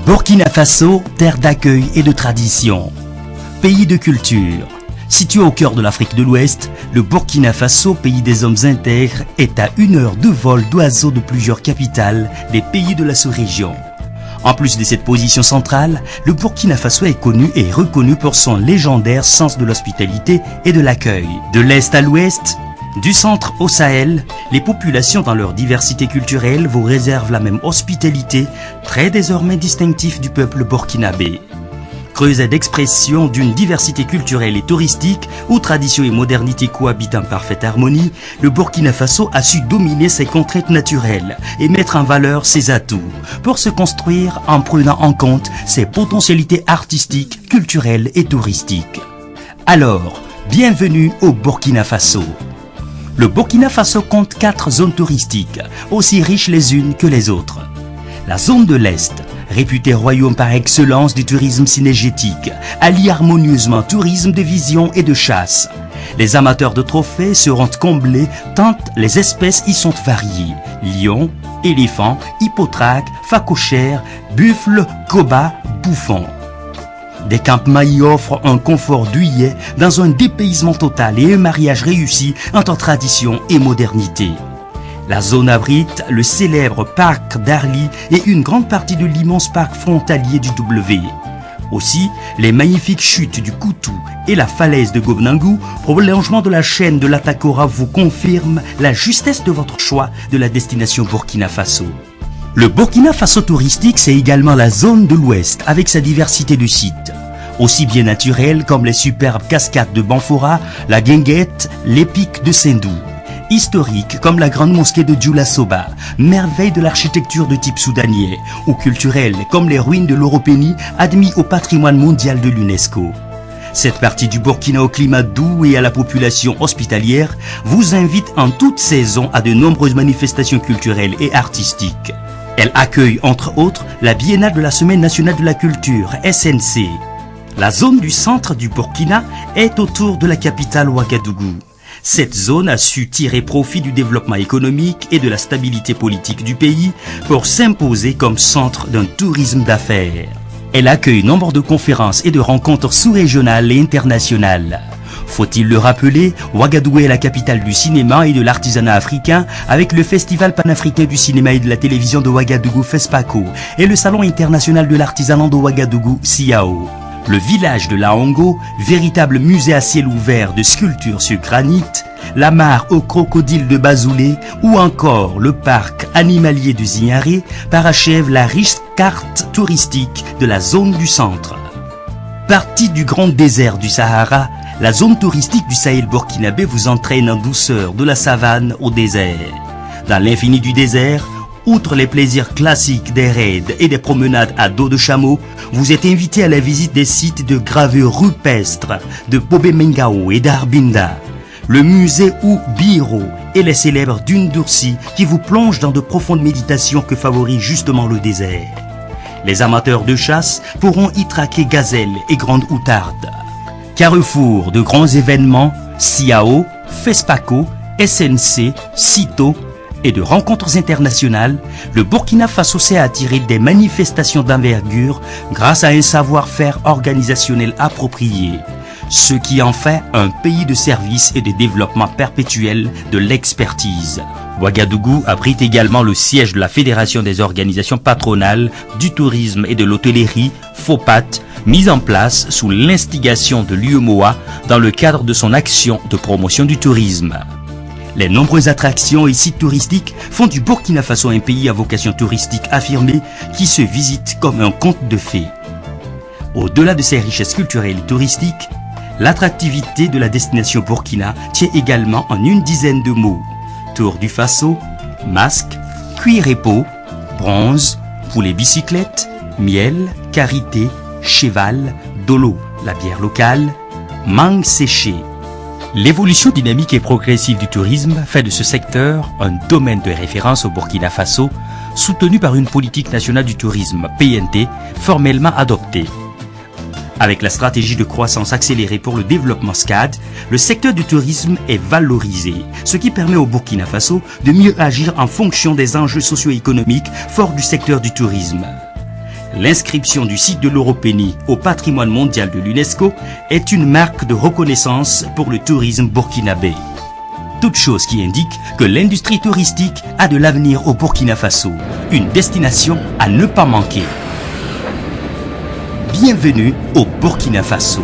Burkina Faso, terre d'accueil et de tradition. Pays de culture. Situé au cœur de l'Afrique de l'Ouest, le Burkina Faso, pays des hommes intègres, est à 1 heure de vol d'oiseau de plusieurs capitales des pays de la sous-région. En plus de cette position centrale, le Burkina Faso est connu et reconnu pour son légendaire sens de l'hospitalité et de l'accueil. De l'Est à l'Ouest, du centre au Sahel, les populations dans leur diversité culturelle vous réservent la même hospitalité, trait désormais distinctif du peuple burkinabé. Creuset d'expression d'une diversité culturelle et touristique, où tradition et modernité cohabitent en parfaite harmonie, le Burkina Faso a su dominer ses contraintes naturelles et mettre en valeur ses atouts pour se construire en prenant en compte ses potentialités artistiques, culturelles et touristiques. Alors, bienvenue au Burkina Faso. Le Burkina Faso compte 4 zones touristiques, aussi riches les unes que les autres. La zone de l'Est, réputé royaume par excellence du tourisme synégétique, allie harmonieusement tourisme de vision et de chasse. Les amateurs de trophées seront comblés tant les espèces y sont variées. Lions, éléphants, hippotraques, phacochères, buffles, cobas, bouffons. Des campements y offrent un confort douillet dans un dépaysement total et un mariage réussi entre tradition et modernité. La zone abrite le célèbre parc d'Arli et une grande partie de l'immense parc frontalier du W. Aussi, les magnifiques chutes du Koutou et la falaise de Gobnangou, prolongement de la chaîne de l'Atakora, vous confirment la justesse de votre choix de la destination Burkina Faso. Le Burkina Faso touristique, c'est également la zone de l'Ouest avec sa diversité de sites. Aussi bien naturels comme les superbes cascades de Banfora, la Guinguette, les pics de Sendou. Historiques comme la grande mosquée de Djoula Soba, merveille de l'architecture de type soudanais, ou culturelles comme les ruines de l'Oropénie admis au patrimoine mondial de l'UNESCO. Cette partie du Burkina au climat doux et à la population hospitalière vous invite en toute saison à de nombreuses manifestations culturelles et artistiques. Elle accueille entre autres la Biennale de la Semaine nationale de la culture, SNC. La zone du centre du Burkina est autour de la capitale Ouagadougou. Cette zone a su tirer profit du développement économique et de la stabilité politique du pays pour s'imposer comme centre d'un tourisme d'affaires. Elle accueille nombre de conférences et de rencontres sous-régionales et internationales. Faut-il le rappeler, Ouagadougou est la capitale du cinéma et de l'artisanat africain avec le Festival panafricain du cinéma et de la télévision de Ouagadougou FESPACO et le Salon international de l'artisanat de Ouagadougou SIAO. Le village de Laongo, véritable musée à ciel ouvert de sculptures sur granit, la mare aux crocodiles de Bazoulé ou encore le parc animalier de Zignaré parachèvent la riche carte touristique de la zone du centre. Partie du grand désert du Sahara, la zone touristique du Sahel burkinabé vous entraîne en douceur de la savane au désert. Dans l'infini du désert, outre les plaisirs classiques des raids et des promenades à dos de chameau, vous êtes invité à la visite des sites de gravure rupestre de Bobé Mengao et d'Arbinda, le musée Biro et les célèbres dunes d'Oursi qui vous plongent dans de profondes méditations que favorise justement le désert. Les amateurs de chasse pourront y traquer gazelles et grandes outardes. Carrefour de grands événements, SIAO, FESPACO, SNC, CITO et de rencontres internationales, le Burkina Faso sait attirer des manifestations d'envergure grâce à un savoir-faire organisationnel approprié, ce qui en fait un pays de service et de développement perpétuel de l'expertise. Ouagadougou abrite également le siège de la Fédération des organisations patronales du tourisme et de l'hôtellerie, FOPAT, mise en place sous l'instigation de l'UEMOA dans le cadre de son action de promotion du tourisme. Les nombreuses attractions et sites touristiques font du Burkina Faso un pays à vocation touristique affirmée qui se visite comme un conte de fées. Au-delà de ses richesses culturelles et touristiques, l'attractivité de la destination Burkina tient également en une dizaine de mots. Tour du Faso, masque, cuir et peau, bronze, poulet bicyclette, miel, karité, cheval, dolo, la bière locale, mangue séchée. L'évolution dynamique et progressive du tourisme fait de ce secteur un domaine de référence au Burkina Faso, soutenu par une politique nationale du tourisme, PNT, formellement adoptée. Avec la stratégie de croissance accélérée pour le développement SCAD, le secteur du tourisme est valorisé, ce qui permet au Burkina Faso de mieux agir en fonction des enjeux socio-économiques forts du secteur du tourisme. L'inscription du site de l'Oropénie au patrimoine mondial de l'UNESCO est une marque de reconnaissance pour le tourisme burkinabé. Toute chose qui indique que l'industrie touristique a de l'avenir au Burkina Faso, une destination à ne pas manquer. Bienvenue au Burkina Faso.